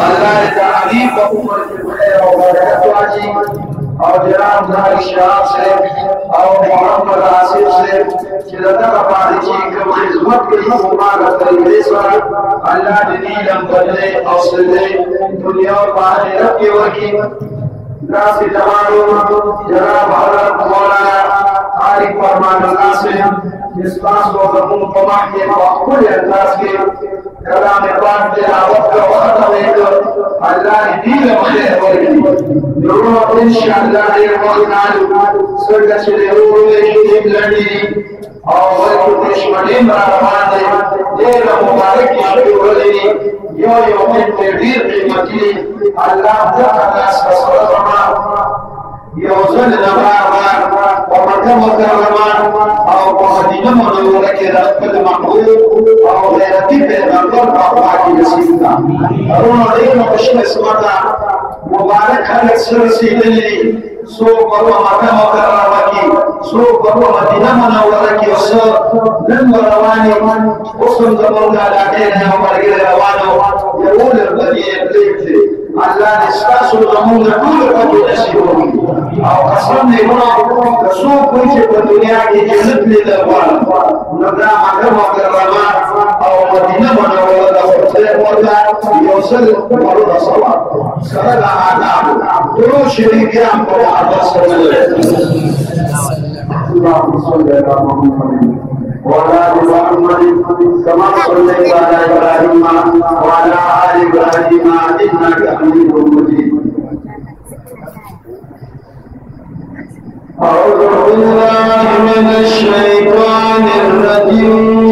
اللہ تعریف و عمر کے خیر و برکت واجی اور جناب داری شہاب سے اور محمد آصف سے چلتا رفاظی چی کم خدمت کے مبارک طریقے سر اللہ دنیلم بدلے اوصلے دنیا و آخرت کے وکی ناسی تمام جناب حضرت مولانا عارف فرمان اللہ سے اس پاس کو ضمون قماح کے مقبول انداز کے کلام پاک کے آوت کا وقت ہوئے اللہ دین خیر ہوئے ضرور انشاءاللہ دیر مولانا سرگا چلے ہوئے ایک لڑی اور ویکو دشمنین رحمان دے دیر مبارک کی شروع ہوئی یو من تغییر قیمتی اللہ جہاں ناس کا صلح يوصل نبارا ومكة مكرما أو مدينة منورة كرقب المحبوب أو غيرتي بيغمبر أخواكي نسيبنا أرونا علينا بشر اسمتا مبارك خلق سرسي للي سوق بروا مكة مكرما سوق بروا مدينة منورة كي وصل لن رواني وصل دمونا لكينا ومرقل روانو يقول البديع بليك اللہ نسکاس الغمون طول قدر نسیبونی او قسم نیمونا رسول کوئی پر دنیا کی جنت لی دربان نبدا مکر مکرمان او مدینہ منورد خطر مرد یوصل مرد صلاة سرد آداب درو شریفیان پر محبت صلی اللہ صلی اللہ محمد وعلى آل محمد كما صليت على إبراهيم وعلى آل إبراهيم إنك حميد مجيد أعوذ بالله من الشيطان الرجيم